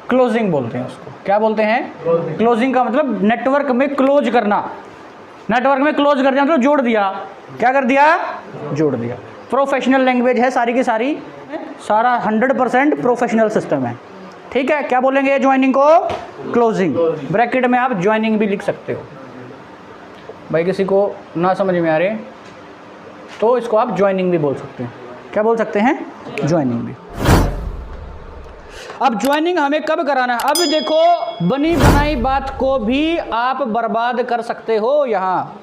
Closing बोलते हैं उसको। क्या बोलते हैं? क्लोजिंग का मतलब नेटवर्क में क्लोज करना। नेटवर्क में क्लोज कर दिया मतलब जोड़ दिया। क्या कर दिया? जोड़ दिया। प्रोफेशनल लैंग्वेज है सारी की सारी, सारा 100% प्रोफेशनल सिस्टम है। ठीक है, क्या बोलेंगे ज्वाइनिंग को? क्लोजिंग। ब्रैकेट में आप ज्वाइनिंग भी लिख सकते हो। भाई किसी को ना समझ में आ रहे तो इसको आप ज्वाइनिंग भी बोल सकते हैं। क्या बोल सकते हैं? ज्वाइनिंग भी। अब ज्वाइनिंग हमें कब कराना है? अब देखो, बनी बनाई बात को भी आप बर्बाद कर सकते हो। यहाँ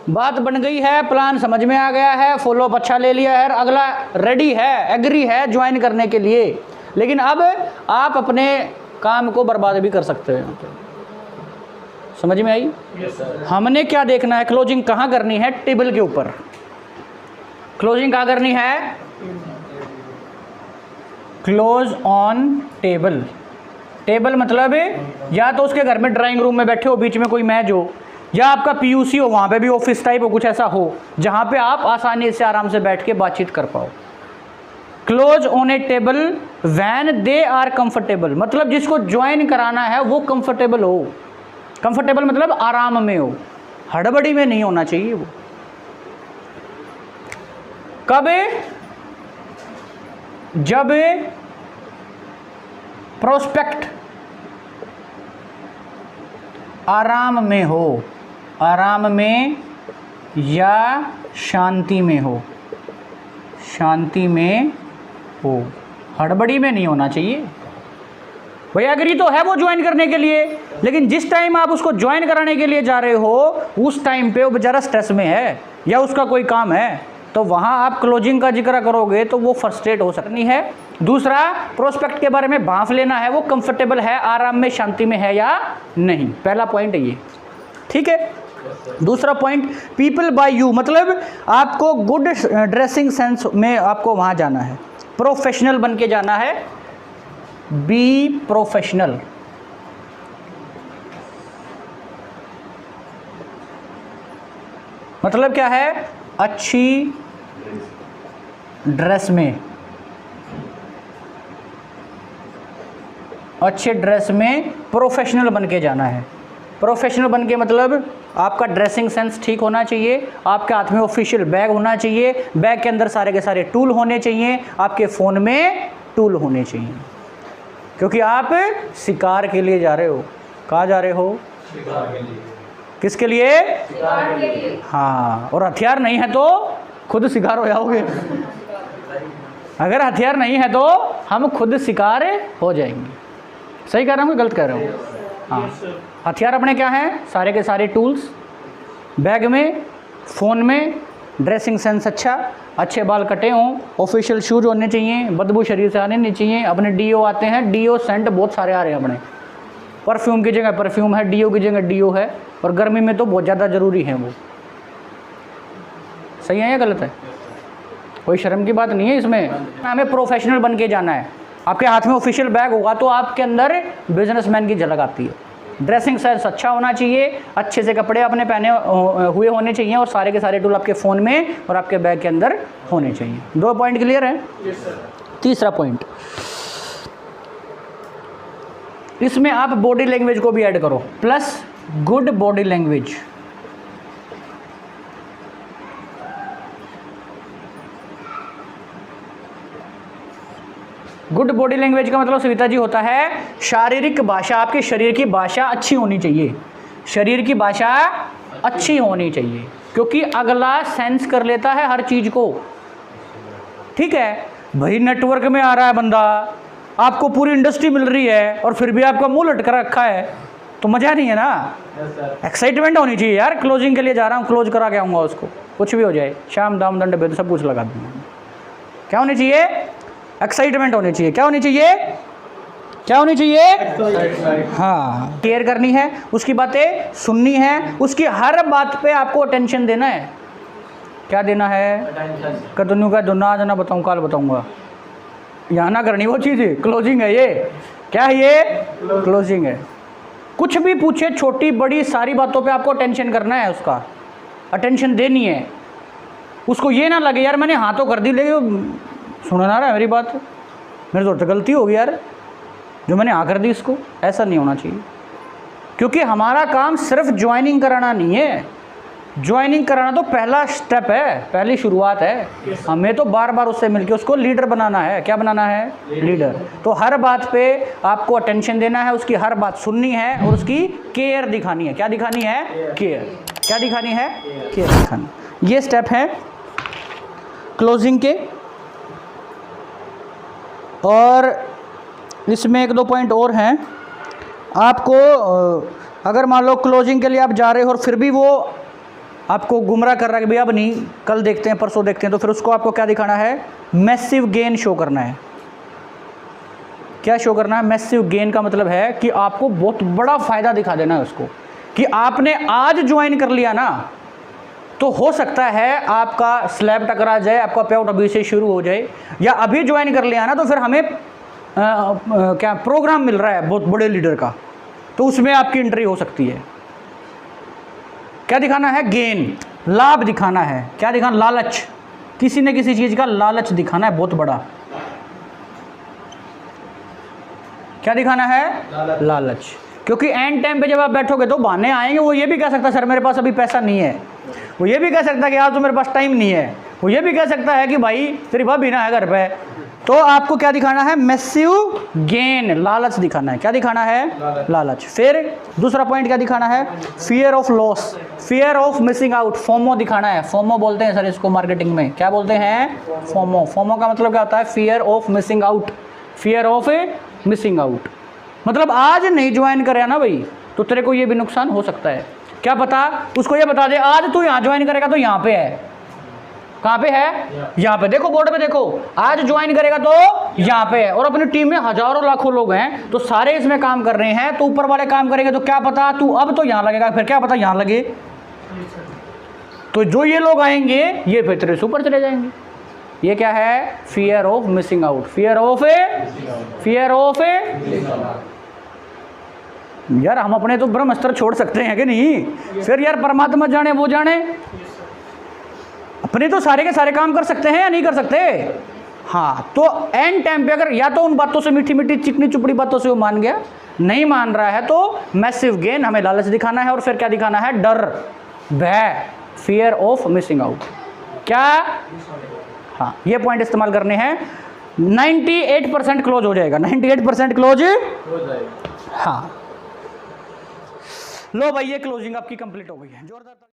बात बन गई है, प्लान समझ में आ गया है, फॉलोअप अच्छा ले लिया है, अगला रेडी है, एग्री है ज्वाइन करने के लिए, लेकिन अब आप अपने काम को बर्बाद भी कर सकते हो। समझ में आई? हमने क्या देखना है? क्लोजिंग कहाँ करनी है? टेबल के ऊपर। क्लोजिंग कहाँ करनी है? Close on table. टेबल मतलब या तो उसके घर में ड्राइंग रूम में बैठे हो, बीच में कोई मेज हो, या आपका पीयूसी हो, वहाँ पे भी ऑफिस टाइप हो, कुछ ऐसा हो जहाँ पे आप आसानी से आराम से बैठ के बातचीत कर पाओ। Close on a table when they are comfortable, मतलब जिसको ज्वाइन कराना है वो कंफर्टेबल हो। कंफर्टेबल मतलब आराम में हो, हड़बड़ी में नहीं होना चाहिए वो। कब? जब प्रोस्पेक्ट आराम में हो, आराम में या शांति में हो, शांति में हो, हड़बड़ी में नहीं होना चाहिए। भैया एग्री तो है वो ज्वाइन करने के लिए, लेकिन जिस टाइम आप उसको ज्वाइन कराने के लिए जा रहे हो उस टाइम पे वो बेचारा स्ट्रेस में है या उसका कोई काम है, तो वहाँ आप क्लोजिंग का जिक्र करोगे तो वो फ्रस्ट्रेट हो सकती है। दूसरा, प्रोस्पेक्ट के बारे में भांफ लेना है, वो कंफर्टेबल है, आराम में, शांति में है या नहीं। पहला पॉइंट है ये। ठीक है। दूसरा पॉइंट, पीपल बाय यू, मतलब आपको गुड ड्रेसिंग सेंस में आपको वहाँ जाना है, प्रोफेशनल बन के जाना है। Be professional. मतलब क्या है? अच्छी ड्रेस में, अच्छे ड्रेस में प्रोफेशनल बन के जाना है। प्रोफेशनल बन के मतलब आपका ड्रेसिंग सेंस ठीक होना चाहिए, आपके हाथ में ऑफिशियल बैग होना चाहिए, बैग के अंदर सारे के सारे टूल होने चाहिए, आपके फ़ोन में टूल होने चाहिए, क्योंकि आप शिकार के लिए जा रहे हो। कहाँ जा रहे हो? शिकार के लिए। किसके लिए? शिकार के लिए। हाँ, और हथियार नहीं है तो खुद शिकार हो जाओगे। अगर हथियार नहीं है तो हम खुद शिकार हो जाएंगे। सही कह रहा हूँ कि गलत कह रहा हूँ? हाँ, हथियार अपने क्या हैं? सारे के सारे टूल्स बैग में, फ़ोन में, ड्रेसिंग सेंस अच्छा, अच्छे बाल कटे हों, ऑफिशियल शूज होने चाहिए, बदबू शरीर से आने नहीं चाहिए। अपने डीओ आते हैं, डीओ सेंट बहुत सारे आ रहे हैं अपने, परफ्यूम की जगह परफ्यूम है, डीओ की जगह डीओ है, और गर्मी में तो बहुत ज़्यादा ज़रूरी है वो। सही है या गलत है? कोई शर्म की बात नहीं है इसमें। हमें प्रोफेशनल बन के जाना है। आपके हाथ में ऑफिशियल बैग होगा तो आपके अंदर बिजनेसमैन की झलक आती है। ड्रेसिंग सेंस अच्छा होना चाहिए, अच्छे से कपड़े अपने पहने हुए होने चाहिए, और सारे के सारे टूल आपके फ़ोन में और आपके बैग के अंदर होने चाहिए। 2 पॉइंट क्लियर है? Yes sir. तीसरा पॉइंट, इसमें आप बॉडी लैंग्वेज को भी ऐड करो, plus good body language. Good body language का मतलब सविता जी होता है शारीरिक भाषा, आपके शरीर की भाषा अच्छी होनी चाहिए। शरीर की भाषा अच्छी होनी चाहिए, क्योंकि अगला सेंस कर लेता है हर चीज़ को। ठीक है भाई, नेटवर्क में आ रहा है बंदा, आपको पूरी इंडस्ट्री मिल रही है और फिर भी आपका मुंह लटका रखा है, तो मज़ा नहीं है ना। एक्साइटमेंट होनी चाहिए यार। क्लोजिंग के लिए जा रहा हूँ, क्लोज करा के आऊँगा उसको, कुछ भी हो जाए, शाम दाम दंड भेद सब कुछ लगा दूँगा। क्या होनी चाहिए? एक्साइटमेंट होनी चाहिए। क्या होनी चाहिए? क्या होनी चाहिए? हाँ, केयर करनी है, उसकी बातें सुननी है, उसकी हर बात पे आपको अटेंशन देना है। क्या देना है? कदनू का दुना आज ना बताऊँ, कल बताऊँगा, यहाँ ना करनी वो चीज़ है। क्लोजिंग है ये। क्या है ये? क्लोजिंग है। कुछ भी पूछे, छोटी बड़ी सारी बातों पे आपको अटेंशन करना है, उसका अटेंशन देनी है। उसको ये ना लगे यार मैंने हाँ तो कर दी लेकिन सुन ना रहा है मेरी बात, मेरे तो गलती होगी यार जो मैंने हाँ कर दी इसको, ऐसा नहीं होना चाहिए। क्योंकि हमारा काम सिर्फ ज्वाइनिंग कराना नहीं है, ज्वाइनिंग कराना तो पहला स्टेप है, पहली शुरुआत है। हमें तो बार बार उससे मिलके उसको लीडर बनाना है। क्या बनाना है? लीडर। तो हर बात पे आपको अटेंशन देना है, उसकी हर बात सुननी है और उसकी केयर दिखानी है। क्या दिखानी है? केयर। क्या दिखानी है? केयर दिखानी। ये स्टेप है क्लोजिंग के। और इसमें एक दो पॉइंट और हैं। आपको अगर मान लो क्लोजिंग के लिए आप जा रहे हो और फिर भी वो आपको गुमराह कर रहा है कि भैया अब नहीं, कल देखते हैं, परसों देखते हैं, तो फिर उसको आपको क्या दिखाना है? मैसिव गेन शो करना है। क्या शो करना है? मैसिव गेन का मतलब है कि आपको बहुत बड़ा फायदा दिखा देना है उसको, कि आपने आज ज्वाइन कर लिया ना, तो हो सकता है आपका स्लैब टकरा जाए, आपका पे आउट अभी से शुरू हो जाए, या अभी ज्वाइन कर लिया ना तो फिर हमें क्या प्रोग्राम मिल रहा है बहुत बड़े लीडर का, तो उसमें आपकी एंट्री हो सकती है। क्या दिखाना है? गेन, लाभ दिखाना है। क्या दिखाना? लालच, किसी न किसी चीज का लालच दिखाना है बहुत बड़ा। क्या दिखाना है? लालच। क्योंकि एंड टाइम पे जब आप बैठोगे तो बहाने आएंगे। वो ये भी कह सकता है सर मेरे पास अभी पैसा नहीं है, वो ये भी कह सकता है कि यार तो मेरे पास टाइम नहीं है, वो ये भी कह सकता है कि भाई तेरी भाभी ना है घर पे। तो आपको क्या दिखाना है? मैसिव गेन, लालच दिखाना है। क्या दिखाना है? लालच। फिर दूसरा पॉइंट क्या दिखाना है? Fear of loss, fear of missing out, FOMO दिखाना है। फोमो बोलते हैं सर इसको मार्केटिंग में। क्या बोलते हैं? फोमो। फोमो का मतलब क्या होता है? Fear of missing out, fear of missing out. मतलब आज नहीं ज्वाइन करे ना भाई तो तेरे को ये भी नुकसान हो सकता है। क्या पता उसको ये बता दे आज तू यहाँ ज्वाइन करेगा तो यहाँ पे है। कहाँ पे है? यहाँ पे। देखो बोर्ड पे देखो, आज ज्वाइन करेगा तो यहाँ पे है। और अपनी टीम में हजारों लाखों लोग हैं तो सारे इसमें काम कर रहे हैं, तो ऊपर वाले काम करेंगे तो क्या पता तू अब तो यहाँ लगेगा, फिर क्या पता यहाँ लगे। तो जो ये लोग आएंगे ये फिर तेरे ऊपर चले जाएंगे। ये क्या है? Fear of missing out, fear of यार हम अपने तो ब्रह्म अस्त्र छोड़ सकते हैं कि नहीं? फिर यार परमात्मा जाने वो जाने, अपने तो सारे के सारे काम कर सकते हैं या नहीं कर सकते? हाँ। तो एंड टाइम पे अगर या तो उन बातों से मीठी मीठी चिकनी चुपड़ी बातों से वो मान गया, नहीं मान रहा है तो मैसिव गेन, हमें लालच दिखाना है। और फिर क्या दिखाना है? डर, भय, फियर ऑफ मिसिंग आउट। क्या? हाँ, ये पॉइंट इस्तेमाल करने हैं। 98% क्लोज हो जाएगा, 98% क्लोज। हाँ लो भाई, ये क्लोजिंग आपकी कंप्लीट हो गई है। जोरदार।